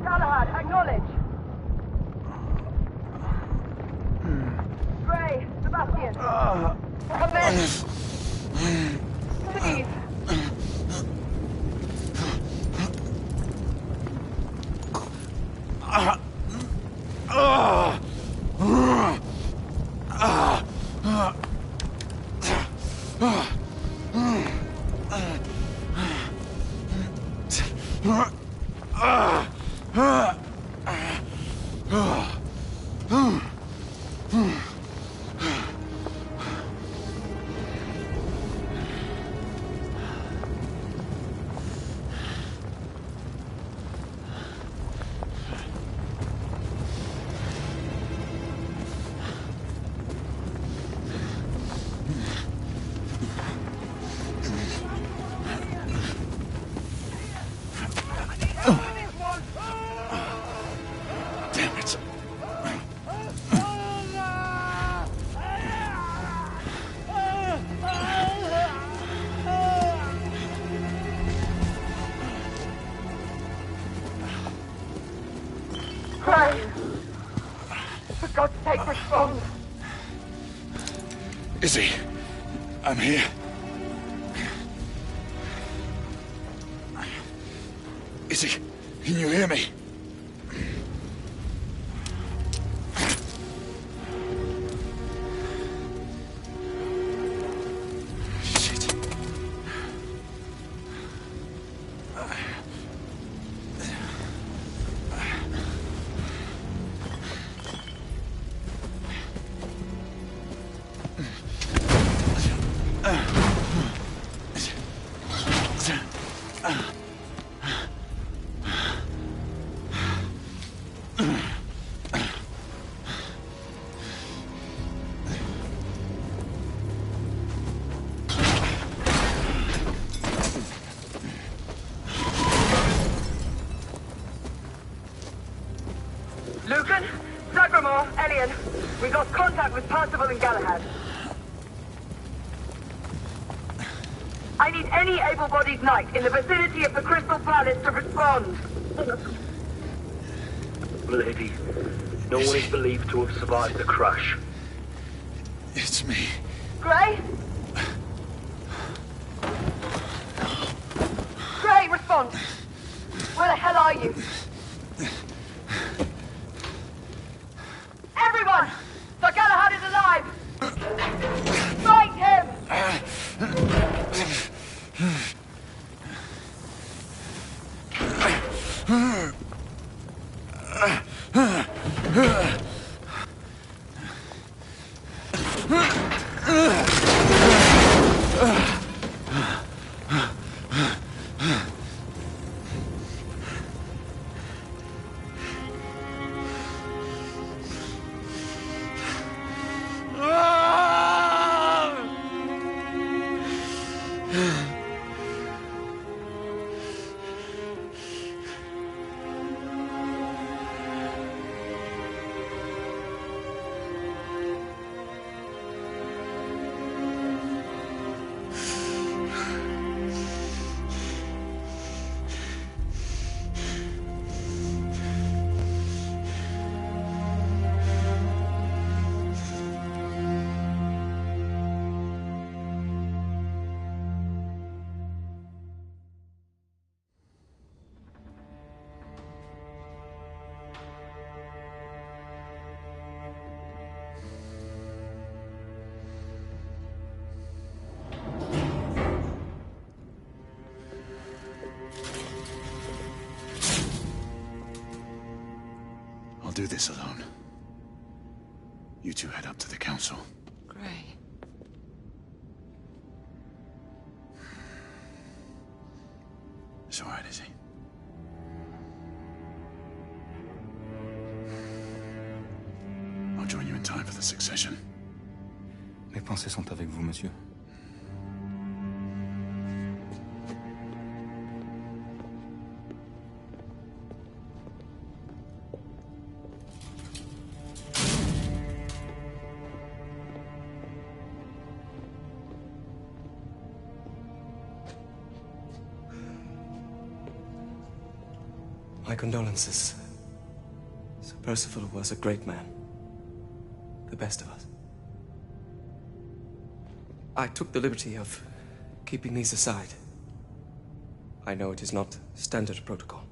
Galahad, acknowledge. Gray, Sebastian. Come in. Please. Damn it. Gray. For God's sake, respond. Izzy, I'm here. Izzy, can you hear me? Shit. Lucan, Sagramore, Elian. We got contact with Percival and Galahad. I need any able-bodied knight in the vicinity of the Crystal Palace to respond. Lady, no one is believed to have survived the crash. It's me. Gray? Gray, respond. Where the hell are you? Everyone! Sir Galahad is alive! Fight him! I'll do this alone. You two head up to the council. Gray. It's all right, Izzy. I'll join you in time for the succession. Mes pensées sont avec vous, monsieur. My condolences. Sir Percival was a great man. The best of us. I took the liberty of keeping these aside. I know it is not standard protocol.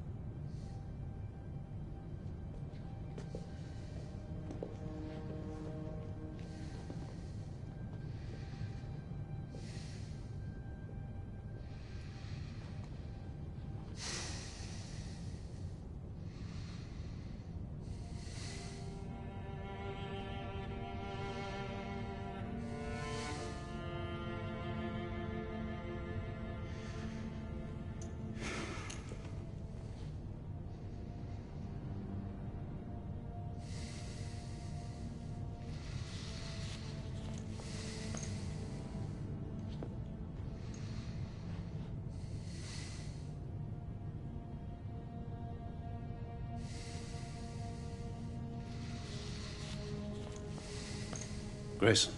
Grayson.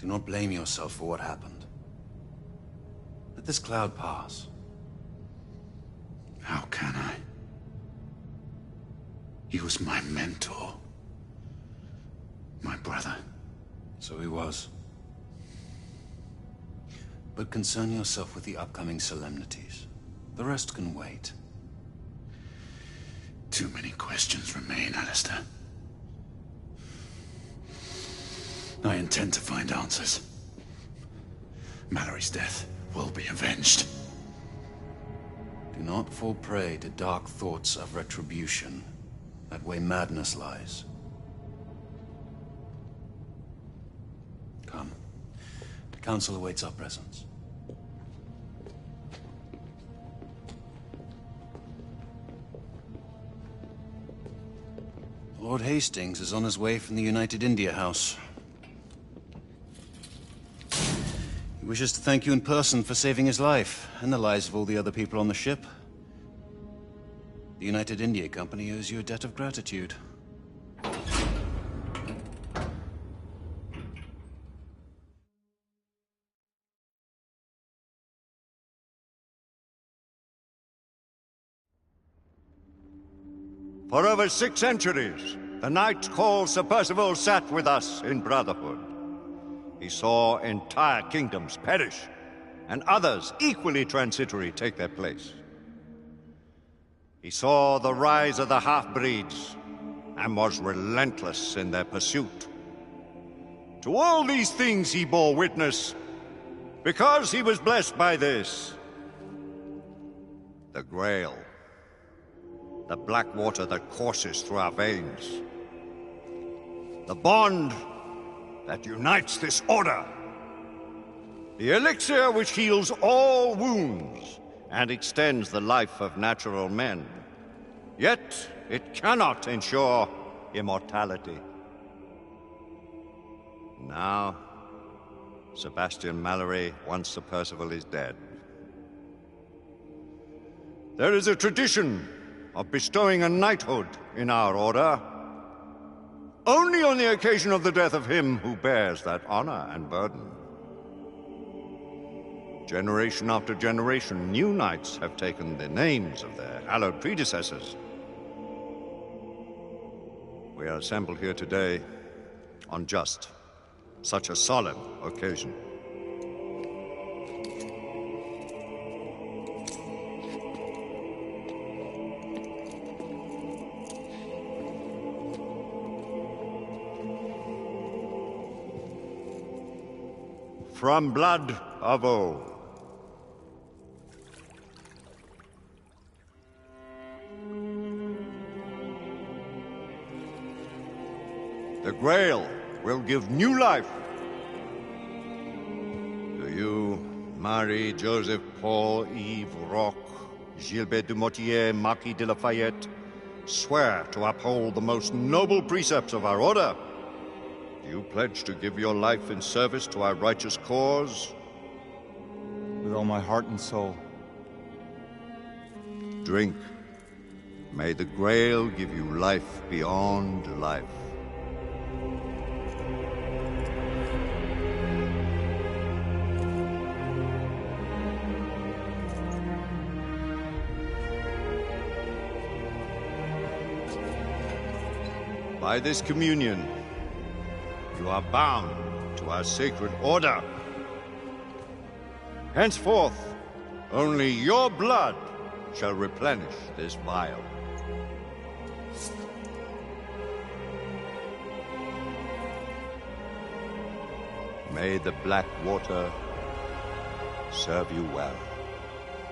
Do not blame yourself for what happened. Let this cloud pass. How can I? He was my mentor. My brother. So he was. But concern yourself with the upcoming solemnities. The rest can wait. Too many questions remain, Alistair. I intend to find answers. Mallory's death will be avenged. Do not fall prey to dark thoughts of retribution. That way madness lies. Come. The Council awaits our presence. Lord Hastings is on his way from the United India House. He wishes to thank you in person for saving his life, and the lives of all the other people on the ship. The United India Company owes you a debt of gratitude. For over 6 centuries, the Knights called Sir Percival sat with us in brotherhood. He saw entire kingdoms perish, and others equally transitory take their place. He saw the rise of the half-breeds, and was relentless in their pursuit. To all these things he bore witness, because he was blessed by this. The Grail. The black water that courses through our veins. The bond that unites this order. The elixir which heals all wounds and extends the life of natural men. Yet it cannot ensure immortality. Now, Sebastian Mallory, once Sir Percival, is dead. There is a tradition of bestowing a knighthood in our order, only on the occasion of the death of him who bears that honor and burden. Generation after generation, new knights have taken the names of their hallowed predecessors. We are assembled here today on just such a solemn occasion. From blood of old. The Grail will give new life to you, Marie, Joseph, Paul, Yves, Roch, Gilbert du Motier, Marquis de Lafayette. Swear to uphold the most noble precepts of our order. Do you pledge to give your life in service to our righteous cause? With all my heart and soul. Drink. May the Grail give you life beyond life. By this communion, you are bound to our sacred order. Henceforth, only your blood shall replenish this vial. May the black water serve you well.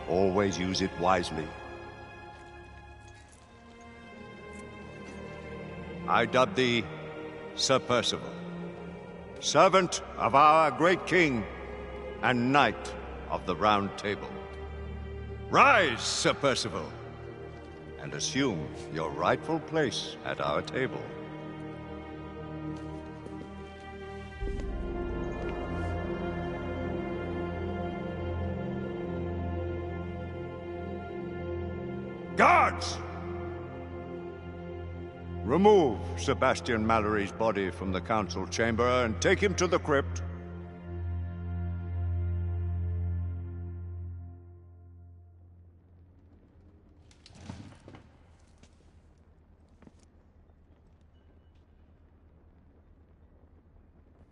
Always use it wisely. I dub thee Sir Percival, servant of our great king and knight of the Round Table. Rise, Sir Percival, and assume your rightful place at our table. Guards! Remove Sebastian Mallory's body from the council chamber and take him to the crypt.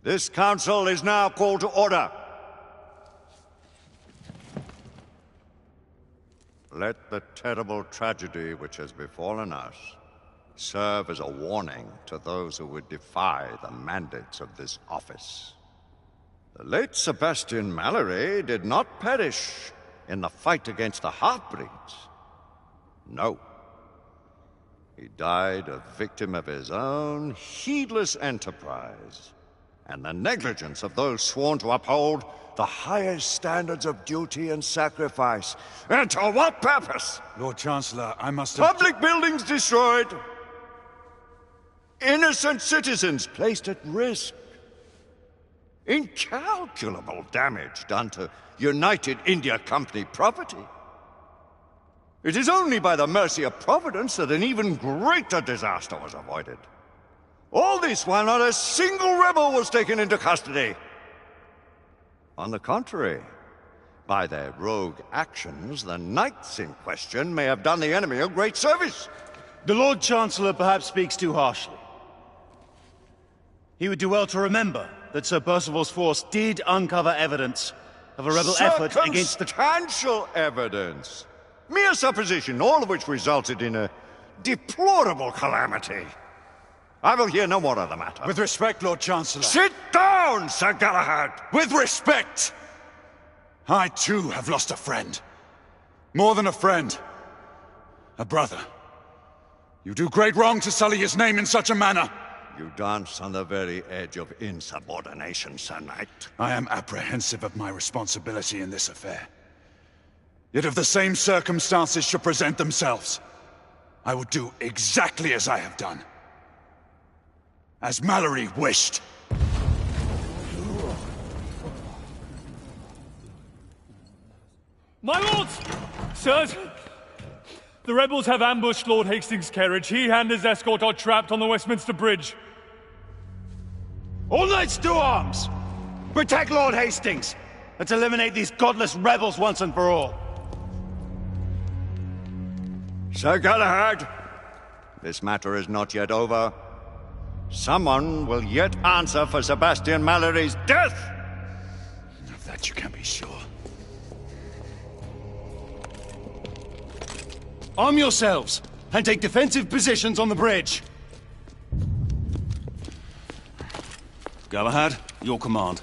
This council is now called to order. Let the terrible tragedy which has befallen us serve as a warning to those who would defy the mandates of this office. The late Sebastian Mallory did not perish in the fight against the half-breeds. No. He died a victim of his own heedless enterprise and the negligence of those sworn to uphold the highest standards of duty and sacrifice. And to what purpose? Lord Chancellor, I must have... Public buildings destroyed. Innocent citizens placed at risk. Incalculable damage done to United India Company property. It is only by the mercy of Providence that an even greater disaster was avoided. All this while not a single rebel was taken into custody. On the contrary, by their rogue actions, the knights in question may have done the enemy a great service. The Lord Chancellor perhaps speaks too harshly. He would do well to remember that Sir Percival's force did uncover evidence of a rebel effort against the... Circumstantial evidence. Mere supposition, all of which resulted in a deplorable calamity. I will hear no more of the matter. With respect, Lord Chancellor. Sit down, Sir Galahad! With respect! I, too, have lost a friend. More than a friend. A brother. You do great wrong to sully his name in such a manner. You dance on the very edge of insubordination, Sir Knight. I am apprehensive of my responsibility in this affair. Yet if the same circumstances should present themselves, I would do exactly as I have done. As Mallory wished. My lords! Sirs! The rebels have ambushed Lord Hastings' carriage. He and his escort are trapped on the Westminster Bridge. All knights to arms! Protect Lord Hastings! Let's eliminate these godless rebels once and for all. Sir Galahad, this matter is not yet over. Someone will yet answer for Sebastian Mallory's death! Of that you can be sure. Arm yourselves, and take defensive positions on the bridge. Galahad, your command.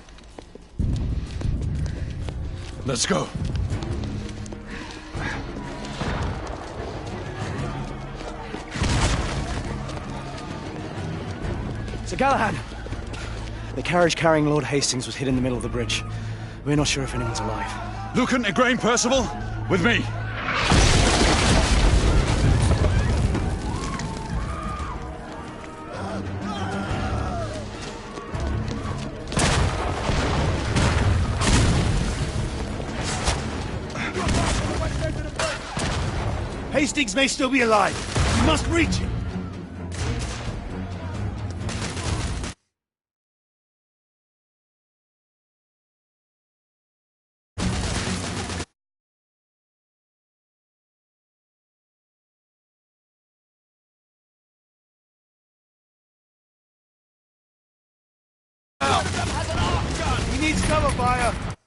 Let's go. Sir Galahad! The carriage carrying Lord Hastings was hit in the middle of the bridge. We're not sure if anyone's alive. Lucan, Igraine, Percival, with me. Hastings may still be alive. We must reach him. needs cover fire!